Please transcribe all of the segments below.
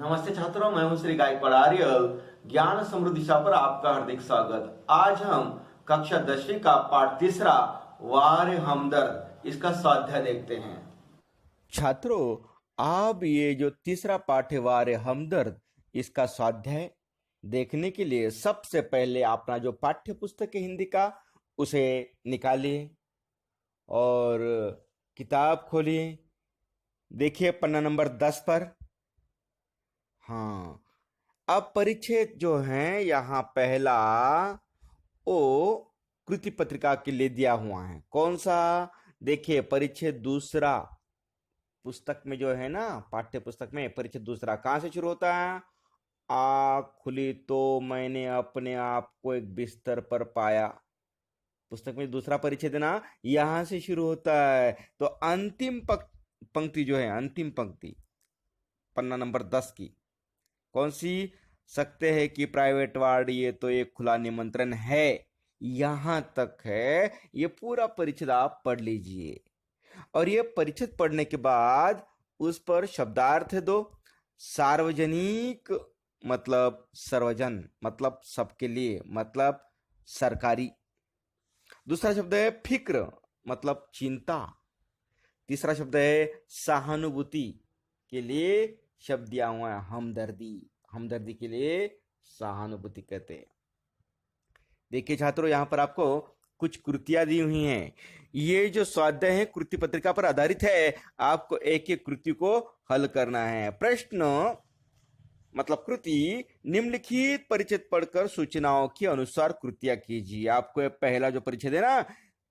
नमस्ते छात्रों, मैं हूं श्री गायकवाड़ आर्यल। ज्ञान समृद्धि दिशा पर आपका हार्दिक स्वागत। आज हम कक्षा 10वीं का पाठ तीसरा वार हमदर्द इसका स्वाध्याय देखते हैं। छात्रों, आप ये जो तीसरा पाठ है वार हमदर्द इसका स्वाध्याय देखने के लिए सबसे पहले अपना जो पाठ्य पुस्तक है हिंदी का उसे निकालिए और किताब खोलिए। देखिए पन्ना नंबर 10 पर। हाँ, अब परिच्छेद जो है यहाँ पहला ओ कृति पत्रिका के लिए दिया हुआ है। कौन सा? देखिए परिच्छेद दूसरा पुस्तक में जो है ना, पाठ्य पुस्तक में परिच्छेद दूसरा कहाँ से शुरू होता है? आँख खुली तो मैंने अपने आप को एक बिस्तर पर पाया। पुस्तक में दूसरा परिच्छेद है ना, यहाँ से शुरू होता है। तो अंतिम पंक्ति जो है, अंतिम पंक्ति पन्ना नंबर 10 की कौन सी? सकते हैं कि प्राइवेट वार्ड ये तो एक खुला निमंत्रण है, यहां तक है। ये पूरा परिच्छेद आप पढ़ लीजिए और ये परिच्छेद पढ़ने के बाद उस पर शब्दार्थ दो। सार्वजनिक मतलब सर्वजन, मतलब सबके लिए, मतलब सरकारी। दूसरा शब्द है फिक्र, मतलब चिंता। तीसरा शब्द है सहानुभूति, के लिए शब्द दिया हुआ है हमदर्दी। हमदर्दी के लिए सहानुभूति कहते हैं। देखिए छात्रों, यहां पर आपको कुछ कृतियां दी हुई हैं। ये जो स्वाध्याय है कृति पत्रिका पर आधारित है। आपको एक एक कृति को हल करना है। प्रश्न मतलब कृति, निम्नलिखित परिच्छेद पढ़कर सूचनाओं के अनुसार कृतियां कीजिए। आपको पहला जो परिच्छेद है ना,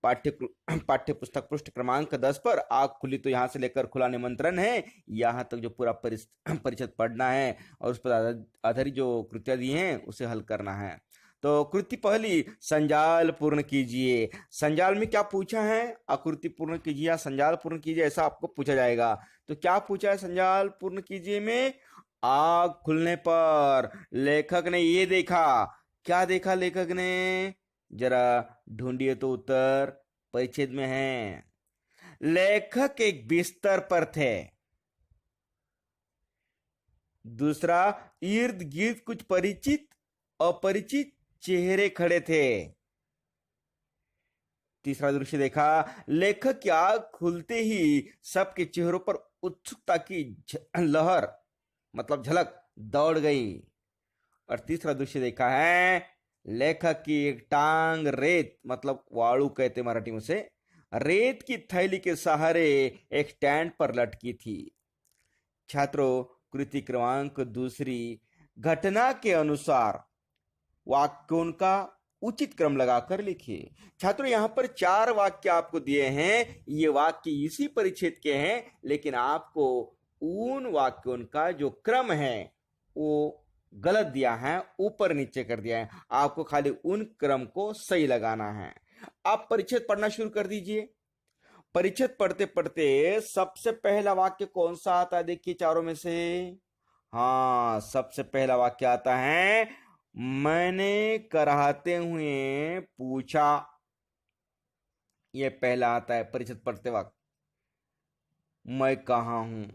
पाठ्य पुस्तक पृष्ठ क्रमांक 10 पर आँख खुली तो यहां से लेकर खुला निमंत्रण है, यहां तक जो पूरा परिच्छेद पढ़ना है और उस पर आधारित जो कृतियां दी हैं उसे हल करना है। तो कृति पहली, संजाल पूर्ण कीजिए। संजाल में क्या पूछा है? आकृति पूर्ण कीजिए या संजाल पूर्ण कीजिए, ऐसा आपको पूछा जाएगा। तो क्या पूछा है संजाल पूर्ण कीजिए में? आँख खुलने पर लेखक ने ये देखा। क्या देखा लेखक ने? जरा ढूंढिए तो उत्तर परिच्छेद में है। लेखक एक बिस्तर पर थे। दूसरा, इर्द गिर्द कुछ परिचित अपरिचित चेहरे खड़े थे। तीसरा दृश्य देखा, लेखक की आंख खुलते ही सबके चेहरों पर उत्सुकता की लहर मतलब झलक दौड़ गई। और तीसरा दृश्य देखा है, लेखक की एक टांग रेत मतलब वाळू कहते मराठी में से, रेत की थैली के सहारे एक स्टैंड पर लटकी थी। छात्रों, कृति क्रमांक दूसरी, घटना के अनुसार वाक्यों का उचित क्रम लगाकर लिखिए। छात्रों, यहां पर 4 वाक्य आपको दिए हैं। ये वाक्य इसी परिच्छेद के हैं, लेकिन आपको उन वाक्यों का जो क्रम है वो गलत दिया है, ऊपर नीचे कर दिया है। आपको खाली उन क्रम को सही लगाना है। आप परिच्छेद पढ़ना शुरू कर दीजिए। परिच्छेद पढ़ते पढ़ते सबसे पहला वाक्य कौन सा आता है? देखिए चारों में से। हाँ, सबसे पहला वाक्य आता है, मैंने कराहते हुए पूछा। यह पहला आता है परिच्छेद पढ़ते वक्त। मैं कहाँ हूं,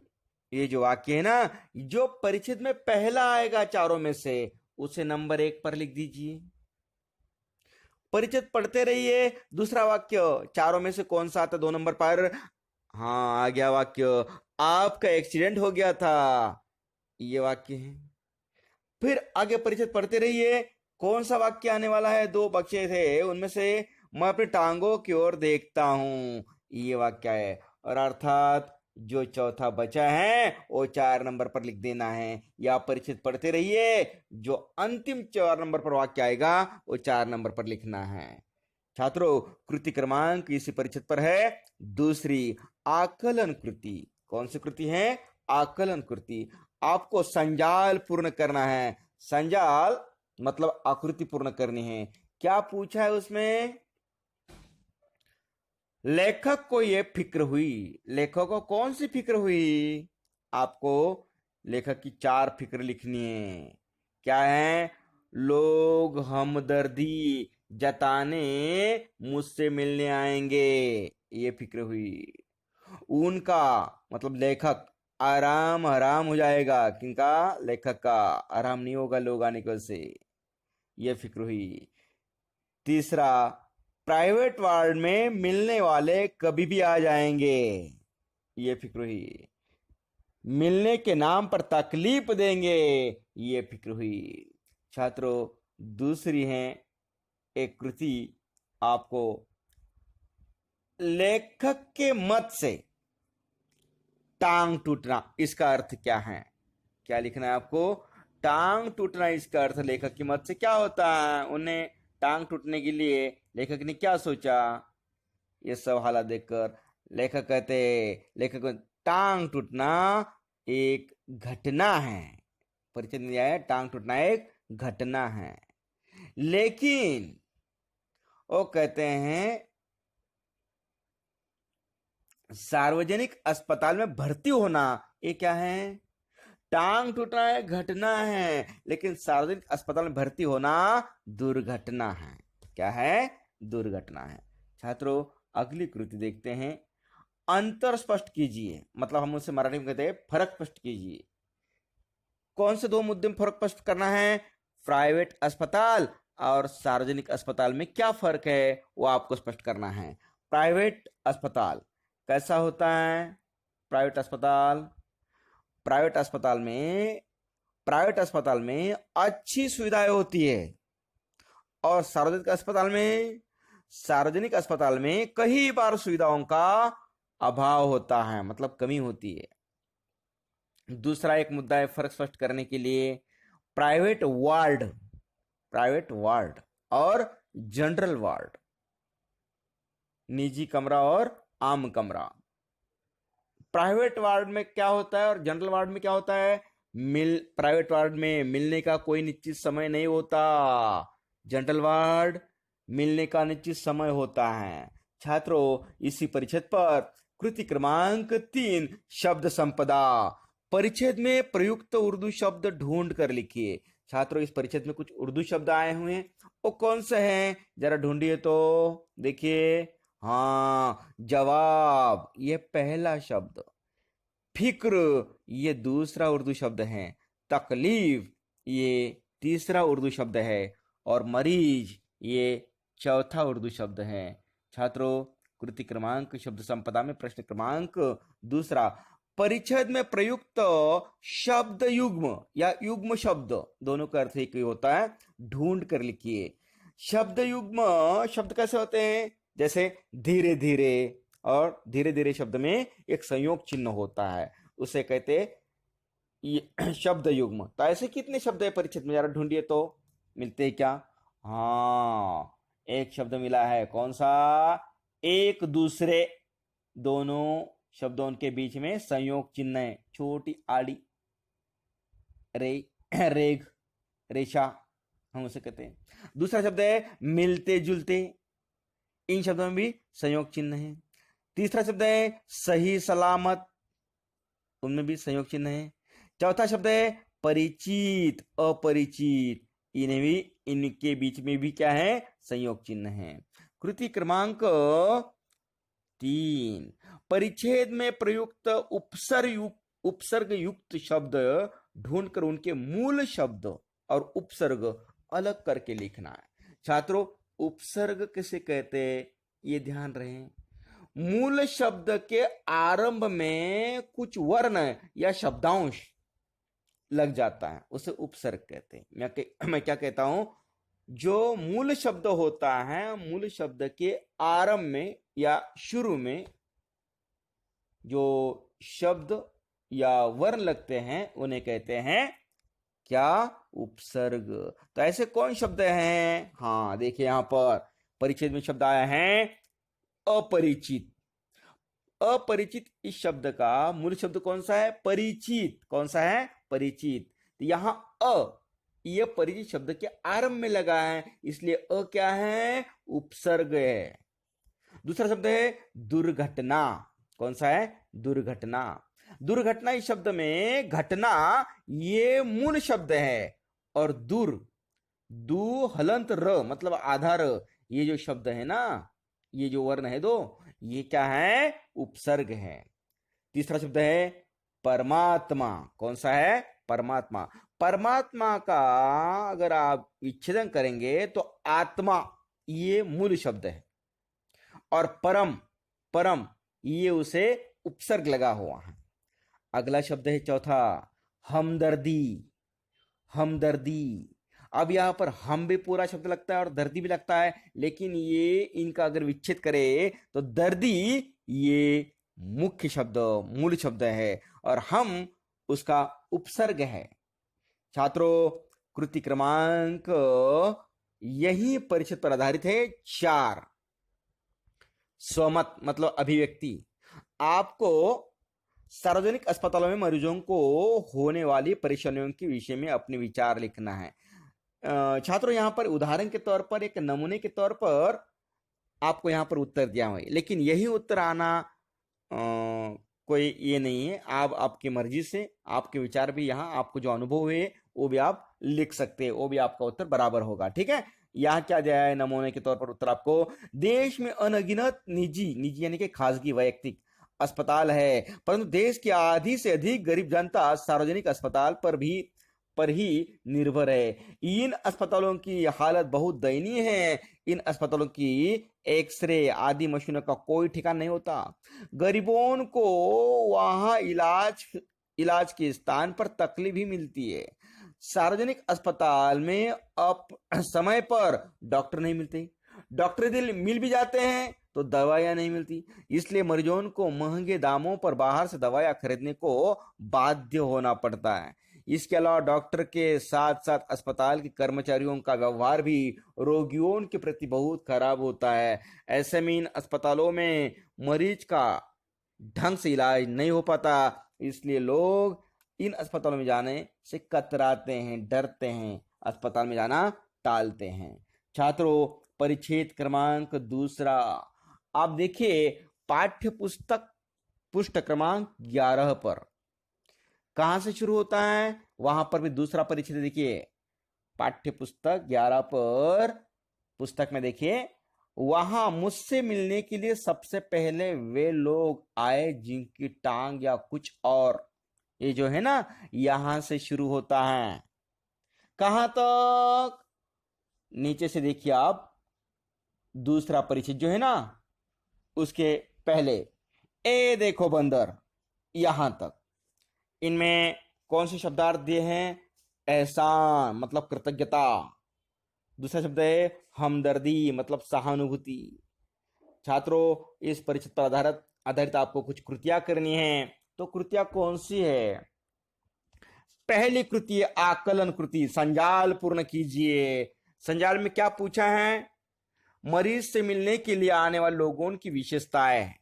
ये जो वाक्य है ना, जो परिच्छेद में पहला आएगा चारों में से उसे नंबर 1 पर लिख दीजिए। परिच्छेद पढ़ते रहिए। दूसरा वाक्य चारों में से कौन सा आता? 2 नंबर पर। हाँ, आ गया वाक्य, आपका एक्सीडेंट हो गया था। ये वाक्य है। फिर आगे परिच्छेद पढ़ते रहिए। कौन सा वाक्य आने वाला है? 2 बचे थे उनमें से, मैं अपनी टांगों की ओर देखता हूं। ये वाक्य है। और अर्थात जो चौथा बचा है वो 4 नंबर पर लिख देना है। या परिच्छेद पढ़ते रहिए, जो अंतिम 4 नंबर पर वाक्य आएगा वो 4 नंबर पर लिखना है। छात्रों, कृति क्रमांक इसी परिच्छेद पर है दूसरी, आकलन कृति। कौन सी कृति है? आकलन कृति। आपको संजाल पूर्ण करना है। संजाल मतलब आकृति पूर्ण करनी है। क्या पूछा है उसमें? लेखक को यह फिक्र हुई। लेखक को कौन सी फिक्र हुई? आपको लेखक की 4 फिक्र लिखनी है। क्या है? लोग हमदर्दी जताने मुझसे मिलने आएंगे, ये फिक्र हुई। उनका मतलब लेखक आराम हराम हो जाएगा। किनका? लेखक का। आराम नहीं होगा लोग आने की वजह से। ये फिक्र हुई। तीसरा, प्राइवेट वार्ड में मिलने वाले कभी भी आ जाएंगे। ये फिक्र हुई। मिलने के नाम पर तकलीफ देंगे। ये फिक्र हुई। छात्रों, दूसरी है एक कृति, आपको लेखक के मत से टांग टूटना, इसका अर्थ क्या है? क्या लिखना है आपको? टांग टूटना, इसका अर्थ लेखक की मत से क्या होता है? उन्हें टांग टूटने के लिए लेखक ने क्या सोचा? ये सब हालत देखकर लेखक कहते, लेखक को टांग टूटना एक घटना है। परिचय दिया है, टांग टूटना एक घटना है। लेकिन वो कहते हैं सार्वजनिक अस्पताल में भर्ती होना ये क्या है? टांग टूटना एक घटना है, लेकिन सार्वजनिक अस्पताल में भर्ती होना दुर्घटना है। क्या है? दुर्घटना है। छात्रों, अगली कृति देखते हैं। अंतर स्पष्ट कीजिए, मतलब हम उसे मराठी में कहते हैं फर्क स्पष्ट कीजिए। कौन से दो मुद्दे में फर्क स्पष्ट करना है? प्राइवेट अस्पताल और सार्वजनिक अस्पताल में क्या फर्क है वो आपको स्पष्ट करना है। प्राइवेट अस्पताल कैसा होता है? प्राइवेट अस्पताल, प्राइवेट अस्पताल में अच्छी सुविधाएं होती है। और सार्वजनिक अस्पताल में कई बार सुविधाओं का अभाव होता है, मतलब कमी होती है। दूसरा एक मुद्दा है फर्क स्पष्ट करने के लिए, प्राइवेट वार्ड और जनरल वार्ड, निजी कमरा और आम कमरा। प्राइवेट वार्ड में क्या होता है और जनरल वार्ड में क्या होता है? प्राइवेट वार्ड में मिलने का कोई निश्चित समय नहीं होता, जनरल वार्ड मिलने का निश्चित समय होता है। छात्रों, इसी परिच्छेद पर कृति क्रमांक 3 शब्द संपदा, परिच्छेद में प्रयुक्त उर्दू शब्द ढूंढ कर लिखिए। छात्रों, इस परिच्छेद में कुछ उर्दू शब्द आए हुए हैं, वो कौन से हैं जरा ढूंढिए तो। देखिए, हाँ, जवाब ये पहला शब्द, फिक्र ये दूसरा उर्दू शब्द है, तकलीफ ये तीसरा उर्दू शब्द है, और मरीज ये चौथा उर्दू शब्द है। छात्रों, कृति क्रमांक शब्द संपदा में प्रश्न क्रमांक दूसरा, परिच्छेद में प्रयुक्त शब्द युग्म या युग्म शब्द, दोनों का अर्थ एक ही होता है, ढूंढ कर लिखिए। शब्द युग्म शब्द कैसे होते हैं? जैसे धीरे धीरे, और धीरे धीरे शब्द में एक संयोग चिन्ह होता है, उसे कहते शब्द युग्म। तो ऐसे कितने शब्द है परिच्छेद में, जरा ढूंढिए तो मिलते हैं क्या? हाँ, एक शब्द मिला है, कौन सा? एक दूसरे। दोनों शब्दों के बीच में संयोग चिन्ह है, छोटी आड़ी, रेग, रेशा, हम उसे कहते हैं। दूसरा शब्द है मिलते जुलते, इन शब्दों में भी संयोग चिन्ह है। तीसरा शब्द है सही सलामत, उनमें भी संयोग चिन्ह है। चौथा शब्द है परिचित अपरिचित, इन्हें भी, इनके बीच में भी क्या है? संयोग चिन्ह है। कृति क्रमांक 3, परिच्छेद में प्रयुक्त उपसर्ग युक्त शब्द ढूंढकर उनके मूल शब्द और उपसर्ग अलग करके लिखना है। छात्रों, उपसर्ग किसे कहते हैं ये ध्यान रहे। मूल शब्द के आरंभ में कुछ वर्ण या शब्दांश लग जाता है, उसे उपसर्ग कहते हैं। मैं क्या कहता हूं? जो मूल शब्द होता है, मूल शब्द के आरंभ में या शुरू में जो शब्द या वर्ण लगते हैं उन्हें कहते हैं क्या? उपसर्ग। तो ऐसे कौन शब्द हैं? हाँ, देखिए यहां पर परिच्छेद में शब्द आया है अपरिचित। अपरिचित इस शब्द का मूल शब्द कौन सा है? परिचित। कौन सा है? परिचित। तो यहां ये परिचित शब्द के आरंभ में लगा है, इसलिए क्या है? उपसर्ग है। दूसरा शब्द है दुर्घटना। कौन सा है? दुर्घटना। दुर्घटना इस शब्द में घटना ये मूल शब्द है, और दु हलंत र मतलब आधा र, ये जो शब्द है ना, ये जो वर्ण है दो, ये क्या है? उपसर्ग है। तीसरा शब्द है परमात्मा। कौन सा है? परमात्मा। परमात्मा का अगर आप विच्छेदन करेंगे तो आत्मा ये मूल शब्द है, और परम, परम ये उसे उपसर्ग लगा हुआ है। अगला शब्द है चौथा, हमदर्दी। हमदर्दी। अब यहां पर हम भी पूरा शब्द लगता है और दर्दी भी लगता है, लेकिन ये इनका अगर विच्छेद करे तो दर्दी ये मुख्य शब्द, मूल शब्द है, और हम उसका उपसर्ग है। छात्रों, कृति क्रमांक यही परिचित पर आधारित है 4। स्वमत मतलब अभिव्यक्ति। आपको सार्वजनिक अस्पतालों में मरीजों को होने वाली परेशानियों के विषय में अपने विचार लिखना है। छात्रों, यहाँ पर उदाहरण के तौर पर, एक नमूने के तौर पर आपको यहाँ पर उत्तर दिया हुआ है, लेकिन यही उत्तर आना कोई ये नहीं है। आप आपकी मर्जी से आपके विचार भी यहाँ, आपको जो अनुभव हुए वो भी आप लिख सकते हैं, वो भी आपका उत्तर बराबर होगा। ठीक है, यहाँ क्या दिया है नमूने के तौर पर उत्तर आपको? देश में अनगिनत निजी, निजी यानी कि खासगी वैयक्तिक अस्पताल है, परंतु देश की आधी से अधिक गरीब जनता सार्वजनिक अस्पताल पर ही निर्भर है। इन अस्पतालों की हालत बहुत दयनीय है। इन अस्पतालों की एक्सरे आदि मशीनों का कोई ठिकाना नहीं होता। गरीबों को वहां इलाज के स्थान पर तकलीफ भी मिलती है। सार्वजनिक अस्पताल में अब समय पर डॉक्टर नहीं मिलते, डॉक्टर यदि मिल भी जाते हैं तो दवाइयां नहीं मिलती, इसलिए मरीजों को महंगे दामों पर बाहर से दवाइयां खरीदने को बाध्य होना पड़ता है। इसके अलावा डॉक्टर के साथ साथ अस्पताल के कर्मचारियों का व्यवहार भी रोगियों के प्रति बहुत खराब होता है। ऐसे में इन अस्पतालों में मरीज का ढंग से इलाज नहीं हो पाता, इसलिए लोग इन अस्पतालों में जाने से कतराते हैं, डरते हैं, अस्पताल में जाना टालते हैं। छात्रों, परिच्छेद क्रमांक 2 आप देखिए पाठ्य पुस्तक पृष्ठ क्रमांक 11 पर कहां से शुरू होता है, वहां पर भी दूसरा परिच्छेद देखिए। पाठ्य पुस्तक 11 पर पुस्तक में देखिए, वहां मुझसे मिलने के लिए सबसे पहले वे लोग आए जिनकी टांग या कुछ और, ये जो है ना यहां से शुरू होता है। कहां तक? नीचे से देखिए आप, दूसरा परिच्छेद जो है ना उसके पहले, ए देखो बंदर, यहां तक। इनमें कौन से शब्दार्थ दिए हैं? एहसान मतलब कृतज्ञता। दूसरा शब्द है हमदर्दी मतलब सहानुभूति। छात्रों, इस परिचित पर आधारित आपको कुछ कृतियां करनी है, तो कृतियां कौन सी है? पहली कृति आकलन कृति, संजाल पूर्ण कीजिए। संजाल में क्या पूछा है? मरीज से मिलने के लिए आने वाले लोगों की विशेषताएं।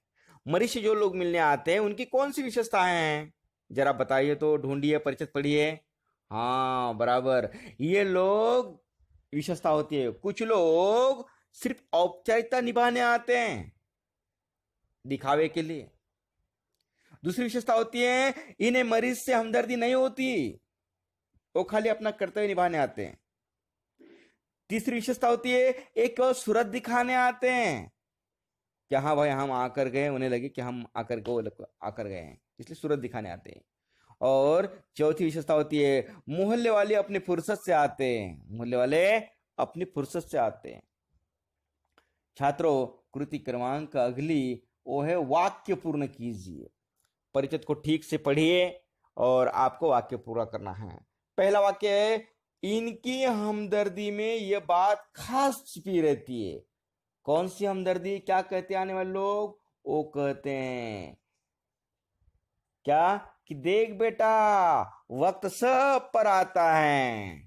मरीज से जो लोग मिलने आते हैं उनकी कौन सी विशेषताएं हैं, जरा बताइए तो, ढूंढिए, परिचित पढ़िए। हाँ बराबर, ये लोग विशेषता होती है। कुछ लोग सिर्फ औपचारिकता निभाने आते हैं, दिखावे के लिए। दूसरी विशेषता होती है इन्हें मरीज से हमदर्दी नहीं होती, वो खाली अपना कर्तव्य निभाने आते हैं। तीसरी विशेषता होती है एक सूरत दिखाने आते हैं, कि हाँ भाई हम आकर गए, उन्हें लगे कि हम आकर गए हैं, इसलिए सूरत दिखाने आते हैं। और चौथी विशेषता होती है मोहल्ले वाले अपनी फुर्सत से आते हैं, मोहल्ले वाले अपनी फुर्सत से आते हैं। छात्रों, कृति क्रमांक अगली वो है वाक्य पूर्ण कीजिए। परिचित को ठीक से पढ़िए और आपको वाक्य पूरा करना है। पहला वाक्य है इनकी हमदर्दी में यह बात खास छिपी रहती है। कौन सी हमदर्दी? क्या कहते हैं आने वाले लोग? वो कहते हैं क्या कि देख बेटा वक्त सब पर आता है,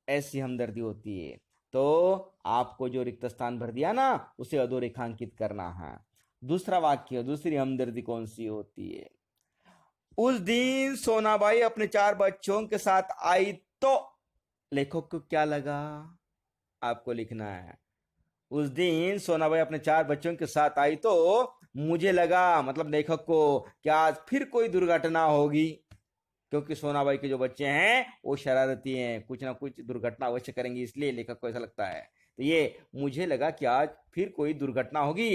ऐसी हमदर्दी होती है। तो आपको जो रिक्त स्थान भर दिया ना उसे अधोरेखांकित करना है। दूसरा वाक्य, दूसरी हमदर्दी कौन सी होती है? उस दिन सोनाबाई अपने 4 बच्चों के साथ आई तो लेखक को क्या लगा, आपको लिखना है। उस दिन सोनाबाई अपने 4 बच्चों के साथ आई तो मुझे लगा, मतलब लेखक को, कि आज फिर कोई दुर्घटना होगी, क्योंकि सोनाबाई के जो बच्चे हैं वो शरारती हैं, कुछ ना कुछ दुर्घटना अवश्य करेंगे, इसलिए लेखक को ऐसा लगता है। तो ये मुझे लगा कि आज फिर कोई दुर्घटना होगी।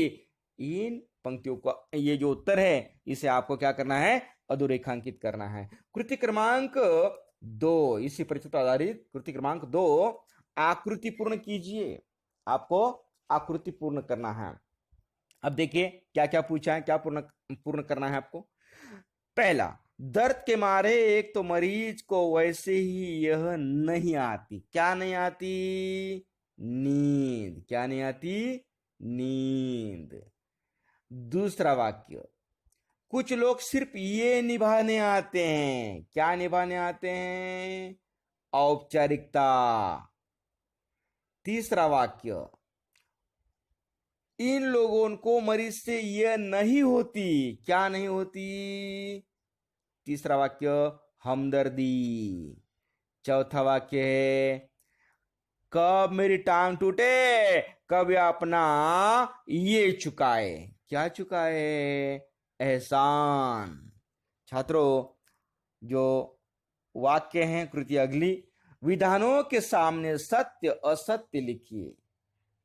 इन पंक्तियों का ये जो उत्तर है इसे आपको क्या करना है? अधोरेखांकित करना है। कृति क्रमांक 2, इसी परिचय पर आधारित कृति क्रमांक 2, आकृति पूर्ण कीजिए। आपको आकृति पूर्ण करना है। अब देखिए क्या क्या पूछा है, क्या पूर्ण पूर्ण करना है आपको। पहला, दर्द के मारे एक तो मरीज को वैसे ही यह नहीं आती, क्या नहीं आती? नींद। क्या नहीं आती? नींद। दूसरा वाक्य, कुछ लोग सिर्फ ये निभाने आते हैं, क्या निभाने आते हैं? औपचारिकता। तीसरा वाक्य, इन लोगों को मरीज से यह नहीं होती, क्या नहीं होती? तीसरा वाक्य, हमदर्दी। चौथा वाक्य है, कब मेरी टांग टूटे कब यह अपना ये चुकाए, क्या चुकाए? एहसान। छात्रों, जो वाक्य हैं, कृति अगली, विधानों के सामने सत्य असत्य लिखिए।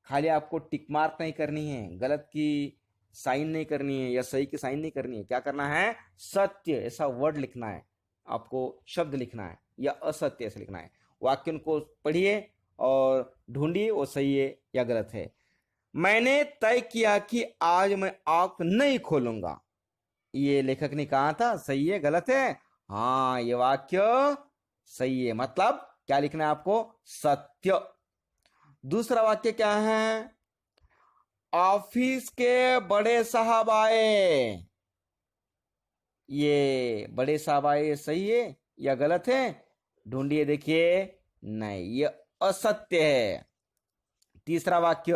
खाली आपको टिक मार्क नहीं करनी है, गलत की साइन नहीं करनी है या सही की साइन नहीं करनी है। क्या करना है? सत्य ऐसा वर्ड लिखना है, आपको शब्द लिखना है, या असत्य ऐसा लिखना है। वाक्य को पढ़िए और ढूंढिए वो सही है या गलत है। मैंने तय किया कि आज मैं आंख नहीं खोलूंगा, ये लेखक ने कहा था, सही है गलत है? हाँ, ये वाक्य सही है। मतलब क्या लिखना है आपको? सत्य। दूसरा वाक्य क्या है? ऑफिस के बड़े साहब आए, ये बड़े साहब आए सही है या गलत है? ढूंढिए, देखिए। नहीं, ये असत्य है। तीसरा वाक्य,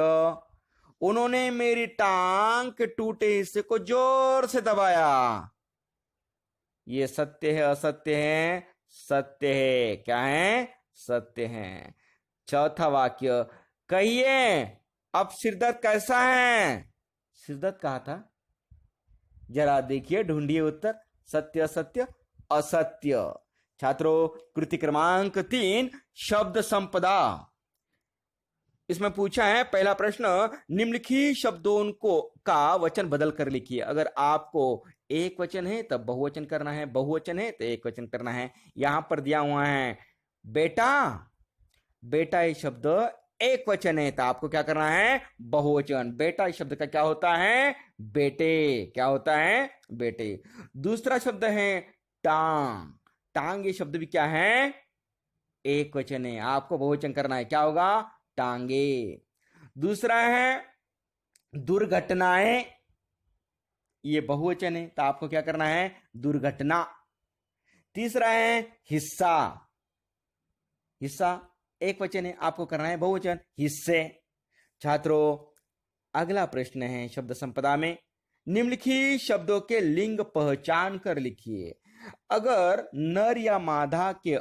उन्होंने मेरी टांग के टूटे हिस्से को जोर से दबाया, ये सत्य है असत्य है? सत्य है। क्या है? सत्य है। चौथा वाक्य, कहिए अब सिरदर्द कैसा है? सिरदर्द कहा था? जरा देखिए, ढूंढिए उत्तर, सत्य असत्य? असत्य। छात्रों, कृति क्रमांक 3, शब्द संपदा। इसमें पूछा है पहला प्रश्न, निम्नलिखित शब्दों को का वचन बदल कर लिखिए। अगर आपको एक वचन है तब बहुवचन करना है, बहुवचन है तो एक वचन करना है। यहां पर दिया हुआ है बेटा, बेटा ये शब्द एक वचन है तो आपको क्या करना है? बहुवचन। बेटा इस शब्द का क्या होता है? बेटे। क्या होता है? बेटे। दूसरा शब्द है टांग, टांग ये शब्द भी क्या है? एक वचन है, आपको बहुवचन करना है, क्या होगा? टांगे। दूसरा है दुर्घटनाएं, ये बहुवचन है तो आपको क्या करना है? दुर्घटना। तीसरा है हिस्सा, हिस्सा एक वचन है, आपको करना है बहुवचन, हिस्से। छात्रों, अगला प्रश्न है शब्द संपदा में, निम्नलिखित शब्दों के लिंग पहचान कर लिखिए। अगर नर या मादा के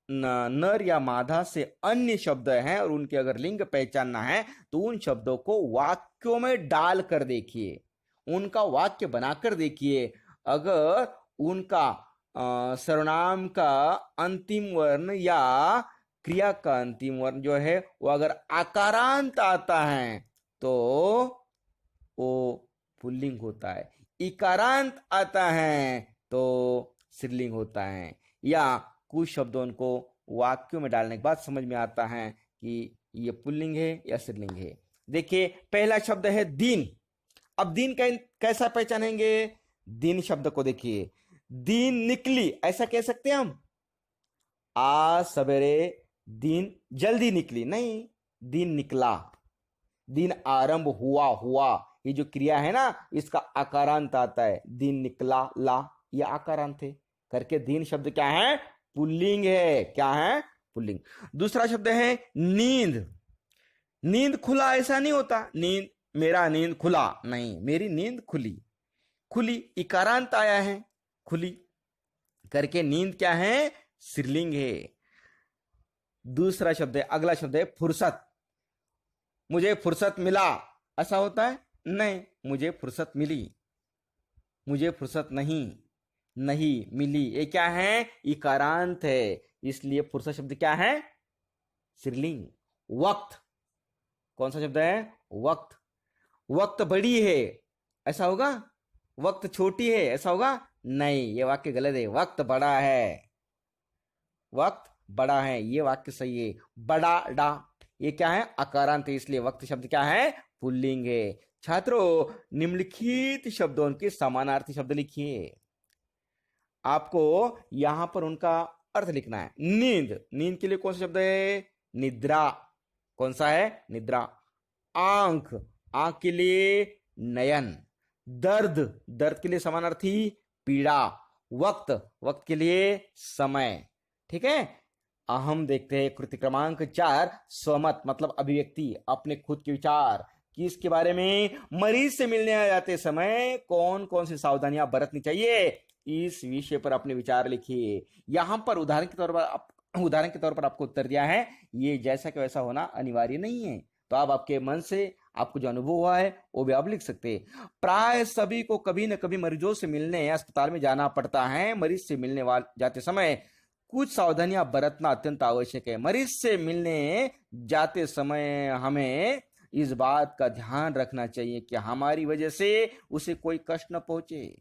नर या मादा से अन्य शब्द हैं और उनके अगर लिंग पहचानना है तो उन शब्दों को वाक्यों में डाल कर देखिए, उनका वाक्य बनाकर देखिए। अगर उनका सर्वनाम का अंतिम वर्ण या क्रिया का अंतिम वर्ण जो है वो अगर आकारांत आता है तो वो पुल्लिंग होता है, इकारांत आता है तो स्त्रीलिंग होता है। या कुछ शब्दों को वाक्यों में डालने के बाद समझ में आता है कि ये पुल्लिंग है या स्त्रीलिंग है। देखिए, पहला शब्द है दिन। अब दिन कैसा पहचानेंगे? दिन शब्द को देखिए, दिन निकली ऐसा कह सकते हैं हम? आज सवेरे दिन जल्दी निकली नहीं, दिन निकला। दिन आरंभ हुआ, हुआ ये जो क्रिया है ना इसका आकारांत आता है, दिन निकला, ला ये आकारांत है करके दिन शब्द क्या है? पुल्लिंग है। क्या है? पुल्लिंग। दूसरा शब्द है नींद। नींद खुला ऐसा नहीं होता, नींद मेरा नींद खुला नहीं, मेरी नींद खुली। खुली इकारांत आया है, खुली करके नींद क्या है? स्त्रीलिंग है। दूसरा शब्द है, अगला शब्द है फुर्सत। मुझे फुर्सत मिला ऐसा होता है? नहीं, मुझे फुर्सत मिली, मुझे फुर्सत नहीं, नहीं मिली ये क्या है? इकारांत है, इसलिए फुर्सत शब्द क्या है? स्त्रीलिंग। वक्त, कौन सा शब्द है? वक्त। वक्त बड़ी है ऐसा होगा? वक्त छोटी है ऐसा होगा? नहीं, ये वाक्य गलत है। वक्त बड़ा है, वक्त बड़ा है, ये वाक्य सही है। बड़ा डा, ये क्या है? अकारांत है, इसलिए वक्त शब्द क्या है? पुल्लिंग है। छात्रों, निम्नलिखित शब्दों के समानार्थी शब्द लिखिए। आपको यहां पर उनका अर्थ लिखना है। नींद, नींद के लिए कौन सा शब्द है? निद्रा। कौन सा है? निद्रा। आंख, आंख के लिए नयन। दर्द, दर्द के लिए समानार्थी पीड़ा। वक्त, वक्त के लिए समय। ठीक है। हम देखते हैं कृति क्रमांक 4, स्वमत मतलब अभिव्यक्ति, अपने खुद के विचार। किसके बारे में? मरीज से मिलने आ जाते समय कौन कौन सी सावधानियां बरतनी चाहिए, इस विषय पर अपने विचार लिखिए। यहां पर उदाहरण के तौर पर आपको उत्तर दिया है। ये जैसा कि वैसा होना अनिवार्य नहीं है, तो आप आपके मन से आपको जो अनुभव हुआ है वो भी आप लिख सकते हैं। प्राय सभी को कभी न कभी मरीजों से मिलने अस्पताल में जाना पड़ता है। मरीज से मिलने जाते समय कुछ सावधानियां बरतना अत्यंत आवश्यक है। मरीज से मिलने जाते समय हमें इस बात का ध्यान रखना चाहिए कि हमारी वजह से उसे कोई कष्ट न पहुंचे।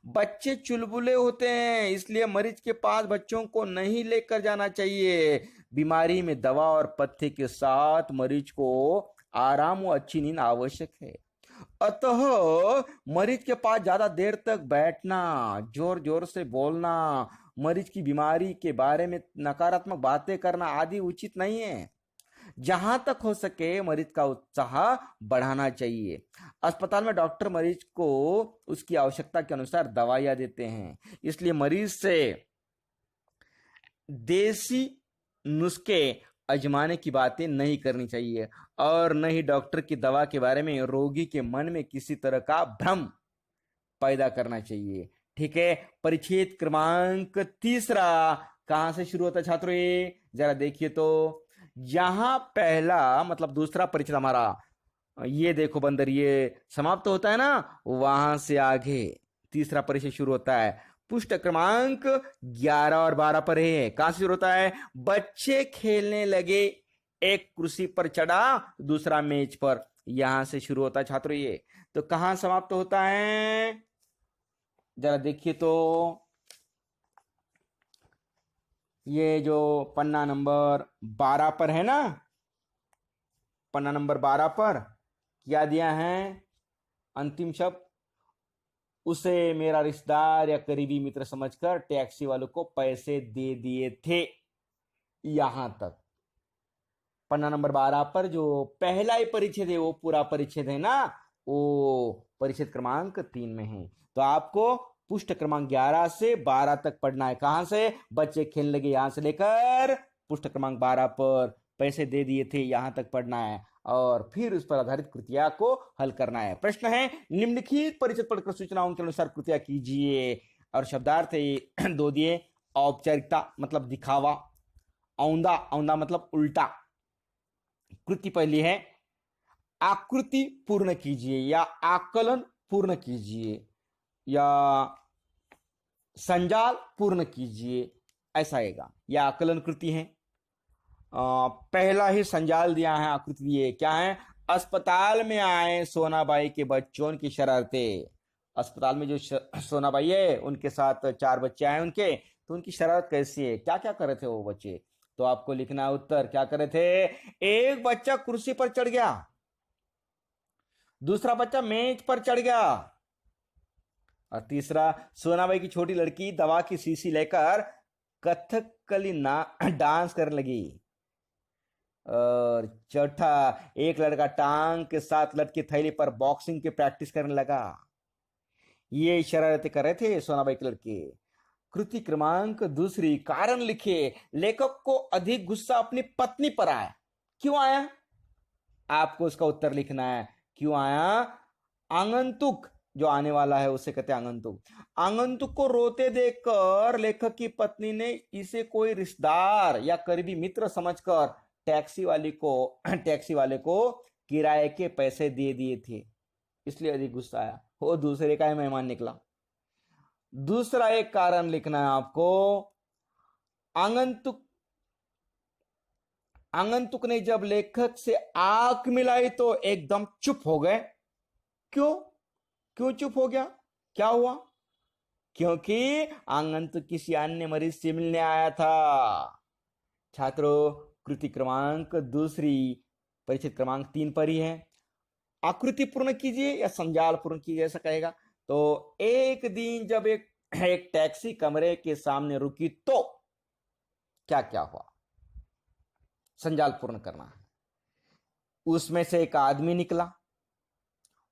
बच्चे चुलबुले होते हैं, इसलिए मरीज के पास बच्चों को नहीं लेकर जाना चाहिए। बीमारी में दवा और पथ्य के साथ मरीज को आराम और अच्छी नींद आवश्यक है। अतः मरीज के पास ज्यादा देर तक बैठना, जोर जोर से बोलना, मरीज की बीमारी के बारे में नकारात्मक बातें करना आदि उचित नहीं है। जहां तक हो सके मरीज का उत्साह बढ़ाना चाहिए। अस्पताल में डॉक्टर मरीज को उसकी आवश्यकता के अनुसार दवाइयां देते हैं, इसलिए मरीज से देसी नुस्खे आजमाने की बातें नहीं करनी चाहिए और न ही डॉक्टर की दवा के बारे में रोगी के मन में किसी तरह का भ्रम पैदा करना चाहिए। ठीक है। परिच्छेद क्रमांक 3 कहां से शुरू होता है छात्रों? ये जरा देखिए तो, जहां पहला मतलब दूसरा परिच्छेद हमारा, ये देखो बंदर, ये समाप्त होता है ना, वहां से आगे तीसरा परिच्छेद शुरू होता है। पृष्ठ क्रमांक 11 और 12 पर है। कहां से शुरू होता है? बच्चे खेलने लगे, एक कुर्सी पर चढ़ा, दूसरा मेज पर, यहां से शुरू होता है छात्रों ये। तो कहां समाप्त होता है? जरा देखिए तो, ये जो पन्ना नंबर 12 पर है ना, पन्ना नंबर 12 पर क्या दिया है? अंतिम शब्द, उसे मेरा रिश्तेदार या करीबी मित्र समझकर टैक्सी वालों को पैसे दे दिए थे। यहां तक पन्ना नंबर 12 पर जो पहला ही परिच्छेद है वो पूरा परिच्छेद है ना, वो परिच्छेद क्रमांक 3 में है। तो आपको पृष्ठ क्रमांक 11 से 12 तक पढ़ना है। कहां से? बच्चे खेलने लगे, यहां से लेकर पृष्ठ क्रमांक 12 पर पैसे दे दिए थे, यहां तक पढ़ना है और फिर उस पर आधारित कृतियां को हल करना है। प्रश्न है, निम्नलिखित परिचित पढ़कर सूचनाओं के अनुसार कृतियां कीजिए। और शब्दार्थ दो दिए। औपचारिकता मतलब दिखावा, औंधा, औंधा मतलब उल्टा। कृति पहली है, आकृति पूर्ण कीजिए या आकलन पूर्ण कीजिए या संजाल पूर्ण कीजिए, ऐसा आएगा। यह आकलन कृति है। पहला ही संजाल दिया है, आकृति दी है। क्या है? अस्पताल में आए सोनाबाई के बच्चों की शरारतें। अस्पताल में जो सोनाबाई है उनके साथ 4 बच्चे आए उनके, तो उनकी शरारत कैसी है, क्या क्या कर रहे थे वो बच्चे? तो आपको लिखना है उत्तर। क्या कर रहे थे? एक बच्चा कुर्सी पर चढ़ गया, दूसरा बच्चा मेज पर चढ़ गया और तीसरा सोनाबाई की छोटी लड़की दवा की शीशी लेकर कथकली डांस करने लगी और चौथा एक लड़का टांग के साथ लटकी थैली पर बॉक्सिंग की प्रैक्टिस करने लगा। ये शरारतें कर रहे थे सोनाबाई के लड़के। कृति क्रमांक 2, कारण लिखिए। लेखक को अधिक गुस्सा अपनी पत्नी पर आया। क्यों आया? आपको उसका उत्तर लिखना है। क्यों आया? आगंतुक, जो आने वाला है उसे कहते हैं आगंतुक। आगंतुक को रोते देखकर लेखक की पत्नी ने इसे कोई रिश्तेदार या करीबी मित्र समझकर टैक्सी वाले को किराए के पैसे दे दिए थे, इसलिए अधिक गुस्सा आया। वो दूसरे का ही मेहमान निकला। दूसरा एक कारण लिखना है आपको। आगंतुक ने जब लेखक से आंख मिलाई तो एकदम चुप हो गए। क्यों चुप हो गया? क्या हुआ? क्योंकि आंगन तो किसी अन्य मरीज से मिलने आया था। छात्रों, कृति क्रमांक दूसरी परिच्छेद क्रमांक 3 पर ही है। आकृति पूर्ण कीजिए या संजाल पूर्ण कीजिए, ऐसा कहेगा। तो एक दिन जब एक टैक्सी कमरे के सामने रुकी तो क्या क्या हुआ, संजाल पूर्ण करना है। उसमें से एक आदमी निकला,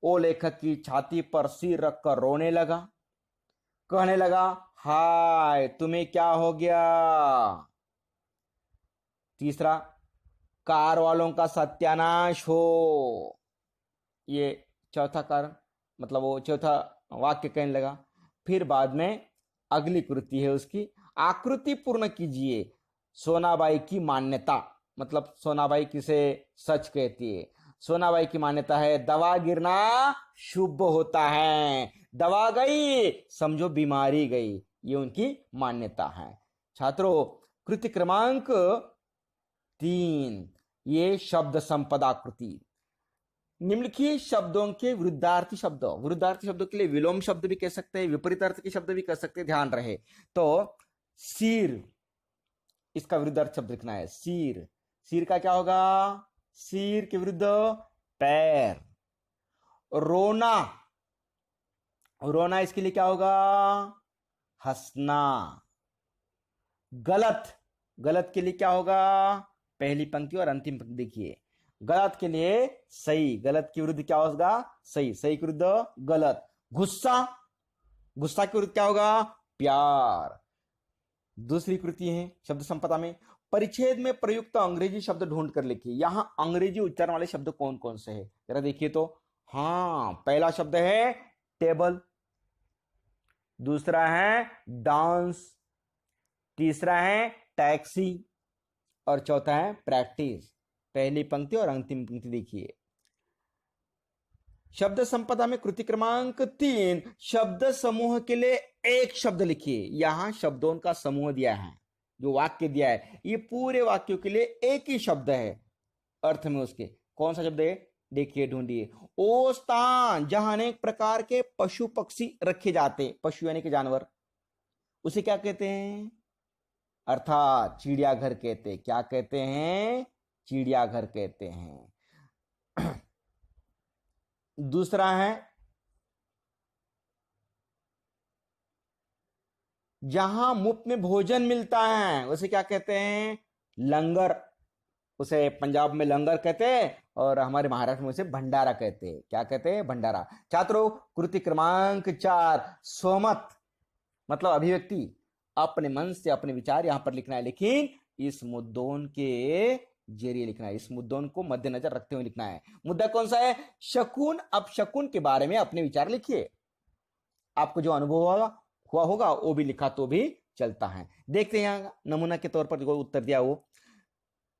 वो लेखक की छाती पर सिर रखकर रोने लगा, कहने लगा, हाय तुम्हें क्या हो गया। तीसरा, कार वालों का सत्यानाश हो। ये चौथा कारण, मतलब वो चौथा वाक्य कहने लगा। फिर बाद में अगली कृति है उसकी, आकृति पूर्ण कीजिए। सोनाबाई की मान्यता, मतलब सोनाबाई किसे सच कहती है। सोनाबाई की मान्यता है दवा गिरना शुभ होता है, दवा गई समझो बीमारी गई, ये उनकी मान्यता है। छात्रों, कृति क्रमांक 3, ये शब्द संपदा कृति। निम्नलिखित शब्दों के विरुद्धार्थी शब्दों के लिए विलोम शब्द भी कह सकते हैं, विपरीत अर्थ के शब्द भी कह सकते हैं, ध्यान रहे। तो सिर, इसका विरुद्धार्थ शब्द लिखना है, सिर। सिर का क्या होगा, सिर के विरुद्ध पैर। रोना, रोना इसके लिए क्या होगा, हंसना। गलत, गलत के लिए क्या होगा, पहली पंक्ति और अंतिम पंक्ति देखिए। गलत के लिए सही, गलत के विरुद्ध क्या होगा, सही, सही के विरुद्ध गलत। गुस्सा, गुस्सा के विरुद्ध क्या होगा, प्यार। दूसरी कृति है शब्द संपदा में, परिच्छेद में प्रयुक्त अंग्रेजी शब्द ढूंढ कर लिखिए। यहां अंग्रेजी उच्चारण वाले शब्द कौन कौन से हैं, जरा देखिए तो। हाँ, पहला शब्द है टेबल, दूसरा है डांस, तीसरा है टैक्सी और चौथा है प्रैक्टिस। पहली पंक्ति और अंतिम पंक्ति देखिए। शब्द संपदा में कृति क्रमांक 3, शब्द समूह के लिए एक शब्द लिखिए। यहां शब्दों का समूह दिया है, जो वाक्य दिया है, ये पूरे वाक्यों के लिए एक ही शब्द है अर्थ में उसके। कौन सा शब्द है, देखिए ढूंढिए। ओ स्थान जहां अनेक प्रकार के पशु पक्षी रखे जाते, पशु यानी कि जानवर, उसे क्या कहते हैं, अर्थात चिड़ियाघर कहते हैं। क्या कहते हैं, चिड़ियाघर कहते हैं। दूसरा है जहां मुफ्त में भोजन मिलता है, उसे क्या कहते हैं, लंगर। उसे पंजाब में लंगर कहते हैं और हमारे महाराष्ट्र में उसे भंडारा कहते हैं। क्या कहते हैं, भंडारा। छात्रों, कृति क्रमांक 4, स्वमत मतलब अभिव्यक्ति, अपने मन से अपने विचार यहां पर लिखना है, लेकिन इस मुद्दों के जरिए लिखना है, इस मुद्दों को मद्देनजर रखते हुए लिखना है। मुद्दा कौन सा है, शकुन अपशकुन के बारे में अपने विचार लिखिए। आपको जो अनुभव हुआ होगा वो भी लिखा तो भी चलता है। देखते हैं यहां नमूना के तौर पर जो उत्तर दिया, वो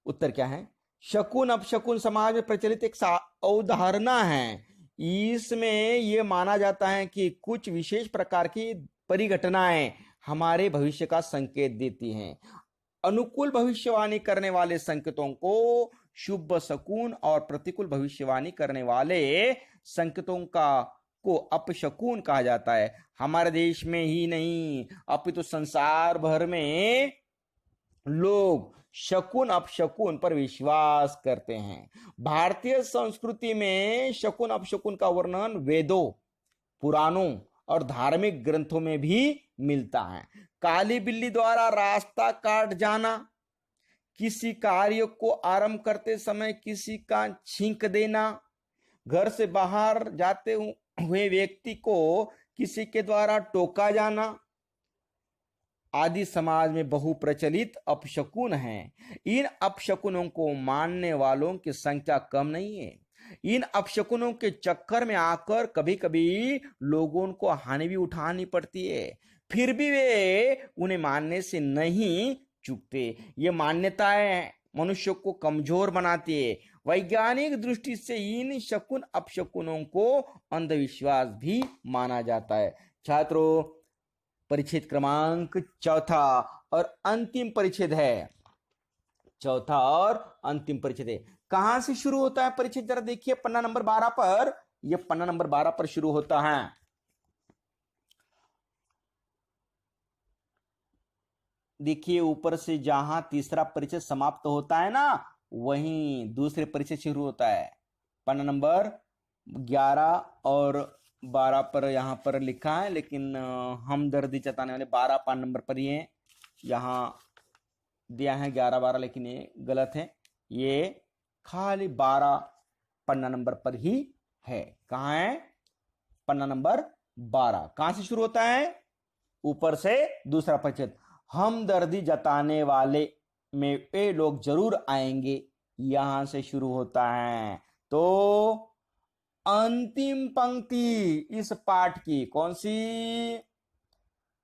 उत्तर क्या है। शकुन अपशकुन समाज में प्रचलित एक अवधारणा है। इसमें यह माना जाता है कि कुछ विशेष प्रकार की परिघटनाएं हमारे भविष्य का संकेत देती हैं। अनुकूल भविष्यवाणी करने वाले संकेतों को शुभ शकुन और प्रतिकूल भविष्यवाणी करने वाले संकेतों को अपशकुन कहा जाता है। हमारे देश में ही नहीं अपितु संसार भर में लोग शकुन अपशकुन पर विश्वास करते हैं। भारतीय संस्कृति में शकुन अपशकुन का वर्णन वेदों, पुराणों और धार्मिक ग्रंथों में भी मिलता है। काली बिल्ली द्वारा रास्ता काट जाना, किसी कार्य को आरंभ करते समय किसी का छींक देना, घर से बाहर जाते हुए व्यक्ति को किसी के द्वारा टोका जाना आदि समाज में बहुप्रचलित अपशकुन हैं। इन अपशकुनों को मानने वालों की संख्या कम नहीं है। इन अपशकुनों के चक्कर में आकर कभी कभी लोगों को हानि भी उठानी पड़ती है, फिर भी वे उन्हें मानने से नहीं चूकते। ये मान्यताएं मनुष्य को कमजोर बनाती है। वैज्ञानिक दृष्टि से इन शकुन अपशकुनों को अंधविश्वास भी माना जाता है। छात्रों, परिच्छेद क्रमांक 4 और अंतिम परिच्छेद है, चौथा और अंतिम परिच्छेद है। कहां से शुरू होता है परिच्छेद, जरा देखिए पन्ना नंबर 12 पर। यह पन्ना नंबर 12 पर शुरू होता है। देखिए ऊपर से जहां तीसरा परिच्छेद समाप्त होता है ना, वहीं दूसरे परिच्छेद शुरू होता है। पन्ना नंबर 11 और 12 पर यहाँ पर लिखा है, लेकिन हमदर्दी जताने वाले 12 पान नंबर पर ही है। यहाँ दिया है 11 12, लेकिन ये गलत है। ये खाली 12 पन्ना नंबर पर ही है। कहाँ है? पन्ना नंबर 12। कहां से शुरू होता है? ऊपर से दूसरा परिच्छेद। हमदर्दी जताने वाले में वे लोग जरूर आएंगे, यहां से शुरू होता है। तो अंतिम पंक्ति इस पाठ की कौन सी?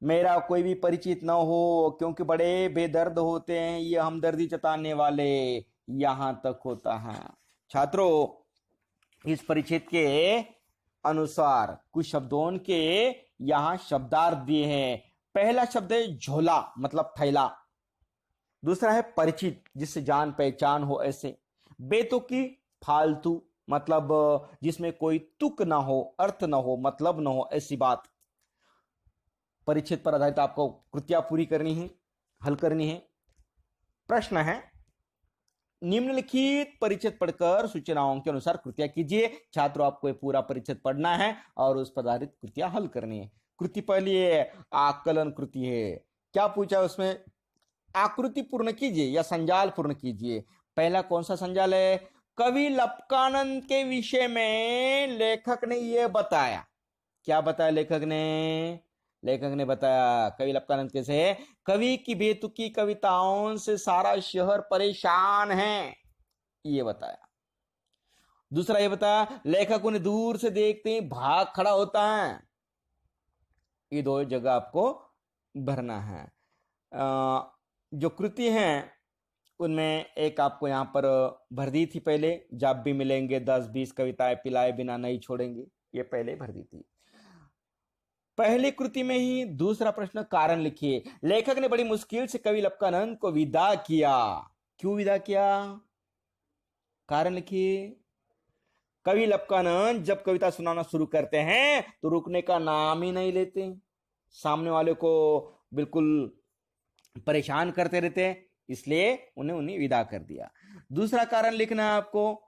मेरा कोई भी परिचित न हो, क्योंकि बड़े बेदर्द होते हैं ये हमदर्दी जताने वाले, यहां तक होता है। छात्रों, इस परिच्छेद के अनुसार कुछ शब्दों के यहां शब्दार्थ दिए हैं। पहला शब्द है झोला, मतलब थैला। दूसरा है परिचित, जिससे जान पहचान हो ऐसे। बेतुकी, फालतू, मतलब जिसमें कोई तुक ना हो, अर्थ ना हो, मतलब ना हो, ऐसी बात। परिच्छेद पर आधारित आपको कृतियां पूरी करनी है, हल करनी है। प्रश्न है, निम्नलिखित परिच्छेद पढ़कर सूचनाओं के अनुसार कृतियां कीजिए। छात्रों, आपको ये पूरा परिच्छेद पढ़ना है और उस पर आधारित कृतियां हल करनी है। कृति पहली है, आकलन कृति है। क्या पूछा उसमें? आकृति पूर्ण कीजिए या संजाल पूर्ण कीजिए। पहला कौन सा संजाल है? कवि लपकानंद के विषय में लेखक ने यह बताया। क्या बताया लेखक ने? लेखक ने बताया कवि लपकानंद कैसे है? कवि की बेतुकी कविताओं से सारा शहर परेशान है, ये बताया। दूसरा ये बताया, लेखक उन्हें दूर से देखते ही भाग खड़ा होता है। ये दो जगह आपको भरना है। जो कृति हैं उनमें एक आपको यहां पर भर दी थी पहले, जब भी मिलेंगे 10-20 कविताएं पिलाए बिना नहीं छोड़ेंगे, ये पहले भर दी थी। पहली कृति में ही दूसरा प्रश्न, कारण लिखिए। लेखक ने बड़ी मुश्किल से कवि लपकानंद को विदा किया। क्यों विदा किया? कारण लिखिए। कवि लपकानंद जब कविता सुनाना शुरू करते हैं तो रुकने का नाम ही नहीं लेते, सामने वाले को बिल्कुल परेशान करते रहते हैं, इसलिए उन्हें विदा कर दिया। दूसरा कारण लिखना है आपको।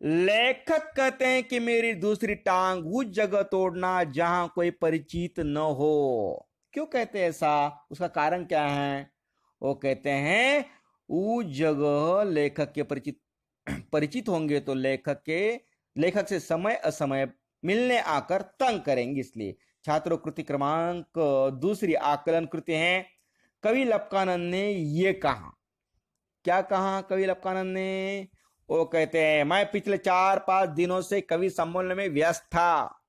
लेखक कहते हैं कि मेरी दूसरी टांग उस जगह तोड़ना जहां कोई परिचित न हो। क्यों कहते हैं ऐसा? उसका कारण क्या है? वो कहते हैं उस जगह लेखक के परिचित होंगे तो लेखक से समय असमय मिलने आकर तंग करेंगे, इसलिए। छात्रों, कृति क्रमांक दूसरी आकलन कृति है। कवि लपकानंद ने ये कहा। क्या कहा कवि लपकानंद ने? वो कहते हैं, मैं पिछले 4-5 दिनों से कवि सम्मेलन में व्यस्त था।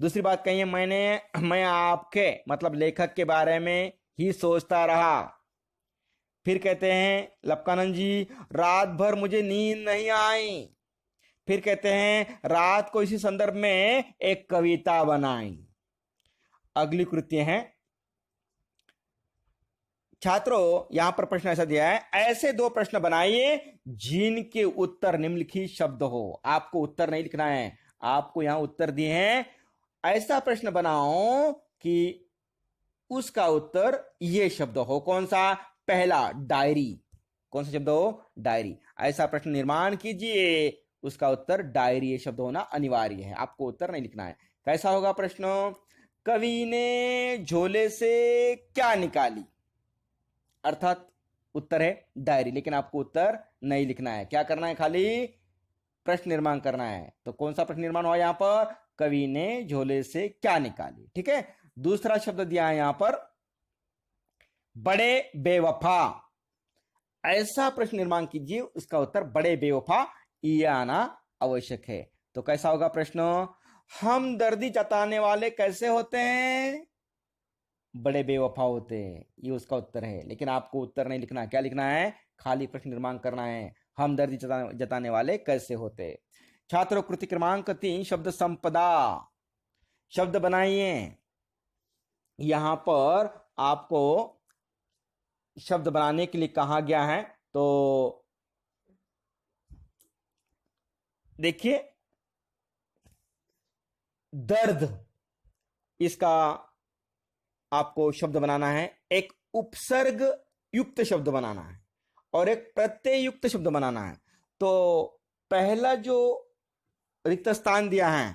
दूसरी बात कही है, मैं आपके मतलब लेखक के बारे में ही सोचता रहा। फिर कहते हैं लपकानंद जी, रात भर मुझे नींद नहीं आई। फिर कहते हैं, रात को इसी संदर्भ में एक कविता बनाई। अगली कृति है। छात्रों, यहां पर प्रश्न ऐसा दिया है, ऐसे 2 प्रश्न बनाइए जिनके उत्तर निम्नलिखित शब्द हो। आपको उत्तर नहीं लिखना है, आपको यहां उत्तर दिए हैं। ऐसा प्रश्न बनाओ कि उसका उत्तर ये शब्द हो। कौन सा? पहला, डायरी। कौन सा शब्द हो? डायरी। ऐसा प्रश्न निर्माण कीजिए, उसका उत्तर डायरी ये शब्द होना अनिवार्य है, आपको उत्तर नहीं लिखना है। कैसा होगा प्रश्न? कवि ने झोले से क्या निकाली, अर्थात उत्तर है डायरी, लेकिन आपको उत्तर नहीं लिखना है। क्या करना है? खाली प्रश्न निर्माण करना है। तो कौन सा प्रश्न निर्माण हुआ यहां पर? कवि ने झोले से क्या निकाली। ठीक है। दूसरा शब्द दिया है यहां पर, बड़े बेवफा। ऐसा प्रश्न निर्माण कीजिए, उसका उत्तर बड़े बेवफा ये आना आवश्यक है। तो कैसा होगा प्रश्न? हमदर्दी जताने वाले कैसे होते हैं? बड़े बेवफा होते हैं, ये उसका उत्तर है। लेकिन आपको उत्तर नहीं लिखना, क्या लिखना है? खाली प्रश्न निर्माण करना है। हमदर्दी जताने वाले कैसे होते हैं। छात्रों, कृति क्रमांक 3, शब्द संपदा। शब्द बनाइए। यहां पर आपको शब्द बनाने के लिए कहा गया है, तो देखिए, दर्द, इसका आपको शब्द बनाना है। एक उपसर्ग युक्त शब्द बनाना है और एक प्रत्यय युक्त शब्द बनाना है। तो पहला जो रिक्त स्थान दिया है,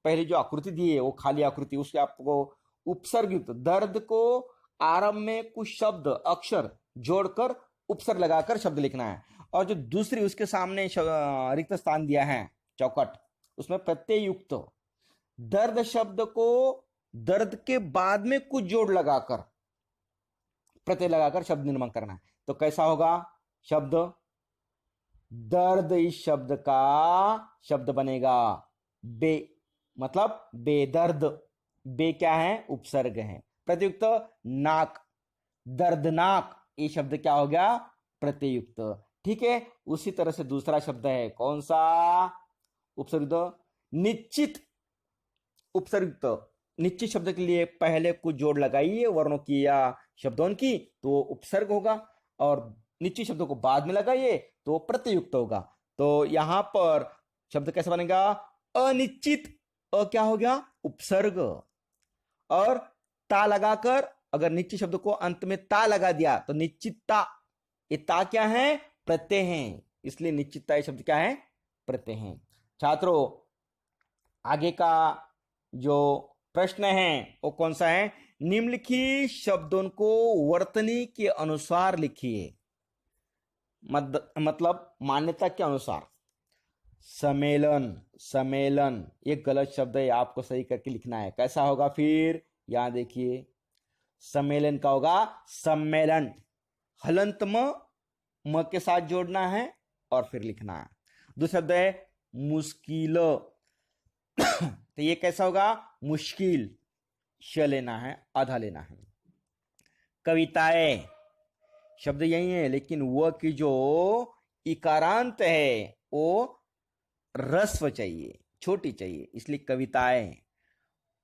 पहली जो आकृति दी है वो खाली आकृति, उसके आपको उपसर्ग युक्त, दर्द को आरंभ में कुछ शब्द अक्षर जोड़कर उपसर्ग लगाकर शब्द लिखना है। और जो दूसरी उसके सामने रिक्त स्थान दिया है चौकट, उसमें प्रत्यय युक्त दर्द शब्द को दर्द के बाद में कुछ जोड़ लगाकर प्रत्यय लगाकर शब्द निर्माण करना है। तो कैसा होगा शब्द? दर्द इस शब्द का शब्द बनेगा बे, मतलब बेदर्द। बे क्या है? उपसर्ग है। प्रत्युक्त नाक, दर्दनाक, ये शब्द क्या हो गया? प्रत्ययुक्त। ठीक है, उसी तरह से दूसरा शब्द है कौन सा? उपसर्ग निश्चित। उपसर्ग निश्चित शब्द के लिए पहले कुछ जोड़ लगाइए वर्णों की या शब्दों की, तो उपसर्ग होगा, और निश्चित शब्दों को बाद में लगाइए तो प्रत्ययुक्त होगा। तो यहां पर शब्द कैसे बनेगा? अनिश्चित। अ क्या हो गया? उपसर्ग। और ता लगाकर अगर निश्चित शब्द को अंत में ता लगा दिया तो निश्चितता, ये ता क्या है? प्रत्यय है, इसलिए निश्चितता ये शब्द क्या है? प्रत्यय है। छात्रों, आगे का जो प्रश्न है वो कौन सा है? निम्नलिखित शब्दों को वर्तनी के अनुसार लिखिए, मतलब मान्यता के अनुसार। सम्मेलन, सम्मेलन ये गलत शब्द है, आपको सही करके लिखना है। कैसा होगा फिर? यहां देखिए, सम्मेलन का होगा सम्मेलन, हलंत म के साथ जोड़ना है और फिर लिखना है। दूसरा शब्द है मुश्किल, तो ये कैसा होगा? मुश्किल, श लेना है, आधा लेना है। कविताएं, शब्द यही है लेकिन वह की जो इकारांत है वो रस्व चाहिए, छोटी चाहिए, इसलिए कविताएं।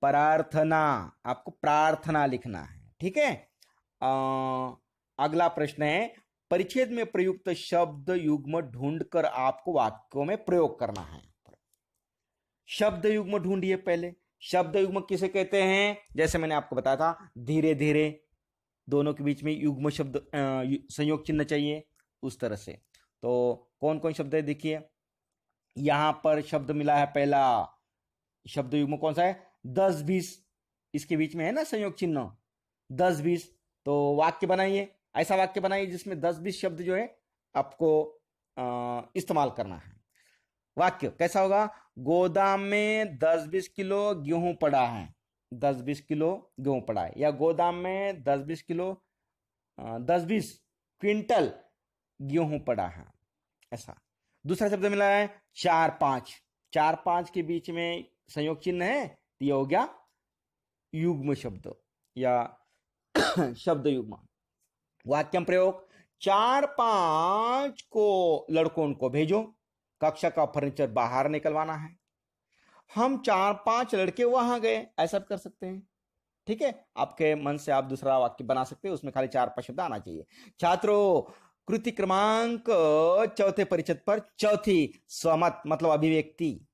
प्रार्थना, आपको प्रार्थना लिखना है। ठीक है। अगला प्रश्न है, परिच्छेद में प्रयुक्त शब्द युग्म ढूंढकर आपको वाक्यों में प्रयोग करना है। शब्द युग्म ढूंढिए पहले। शब्द युग्म किसे कहते हैं? जैसे मैंने आपको बताया था, धीरे धीरे, दोनों के बीच में युग्म शब्द संयोग चिन्ह चाहिए, उस तरह से। तो कौन कौन शब्द है देखिए, यहां पर शब्द मिला है। पहला शब्द युग्म कौन सा है? 10-20, इसके बीच में है ना संयोग चिन्ह 10-20। तो वाक्य बनाइए, ऐसा वाक्य बनाइए जिसमें 10-20 शब्द जो है आपको इस्तेमाल करना है। वाक्य कैसा होगा? गोदाम में 10-20 किलो गेहूं पड़ा है, 10-20 किलो गेहूं पड़ा है, या गोदाम में 10-20 किलो 10-20 क्विंटल गेहूं पड़ा है, ऐसा। दूसरा शब्द मिला है 4-5, 4-5 के बीच में संयोग चिन्ह है, तो ये हो गया युग्म शब्द या शब्द युग्म। वाक्य प्रयोग, 4-5 को लड़कों को भेजो, कक्षा का फर्नीचर बाहर निकलवाना है। हम 4-5 लड़के वहां गए, ऐसा कर सकते हैं। ठीक है, आपके मन से आप दूसरा वाक्य बना सकते हैं, उसमें खाली 4-5 शब्द आना चाहिए। छात्रों, कृति क्रमांक चौथे परिच्छेद पर चौथी स्वमत मतलब अभिव्यक्ति,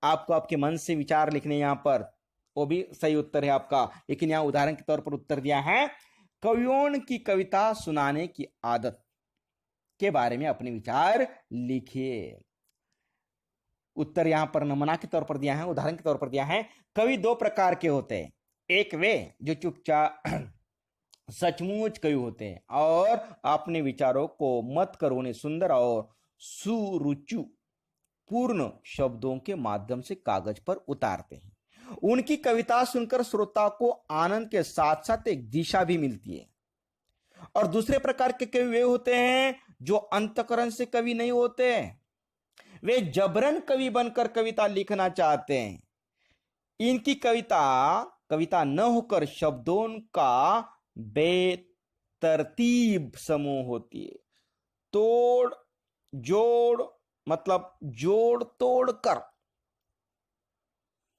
आपको आपके मन से विचार लिखने, यहां पर वो भी सही उत्तर है आपका, लेकिन यहां उदाहरण के तौर पर उत्तर दिया है, कवियों की कविता सुनाने की आदत के बारे में अपने विचार लिखिए। उत्तर यहां पर नमूना के तौर पर दिया है, उदाहरण के तौर पर दिया है। कवि 2 प्रकार के होते हैं, एक वे जो चुपचाप सचमुच कवि होते हैं और अपने विचारों को मत कर उन्हें सुंदर और सुरुचि पूर्ण शब्दों के माध्यम से कागज पर उतारते हैं। उनकी कविता सुनकर श्रोता को आनंद के साथ साथ एक दिशा भी मिलती है। और दूसरे प्रकार के कवि वे होते हैं जो अंतःकरण से कवि नहीं होते, वे जबरन कवि बनकर कविता लिखना चाहते हैं। इनकी कविता न होकर शब्दों का बेतरतीब समूह होती है। तोड़ जोड़ मतलब जोड़ तोड़ कर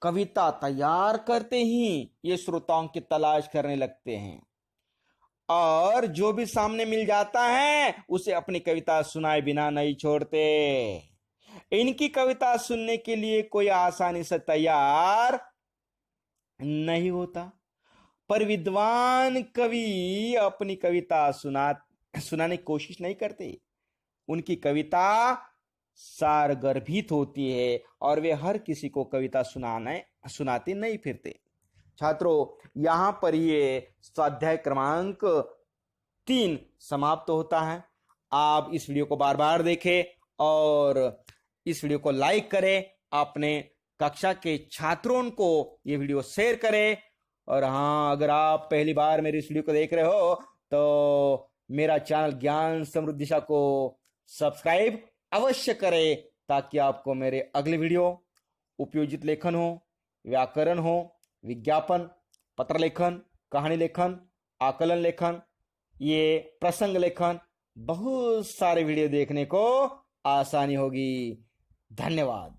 कविता तैयार करते ही ये श्रोताओं की तलाश करने लगते हैं, और जो भी सामने मिल जाता है उसे अपनी कविता सुनाए बिना नहीं छोड़ते। इनकी कविता सुनने के लिए कोई आसानी से तैयार नहीं होता। पर विद्वान कवि अपनी कविता सुनाने की कोशिश नहीं करते। उनकी कविता सारगर्भित होती है और वे हर किसी को कविता सुनाते नहीं फिरते। छात्रों, यहां पर ये स्वाध्याय क्रमांक 3 समाप्त होता है। आप इस वीडियो को बार बार देखें और इस वीडियो को लाइक करें, अपने कक्षा के छात्रों को ये वीडियो शेयर करें। और हाँ, अगर आप पहली बार मेरी इस वीडियो को देख रहे हो तो मेरा चैनल ज्ञान समृद्धि दिशा को सब्सक्राइब अवश्य करें, ताकि आपको मेरे अगले वीडियो उपयोजित लेखन हो, व्याकरण हो, विज्ञापन, पत्र लेखन, कहानी लेखन, आकलन लेखन, ये प्रसंग लेखन, बहुत सारे वीडियो देखने को आसानी होगी। धन्यवाद।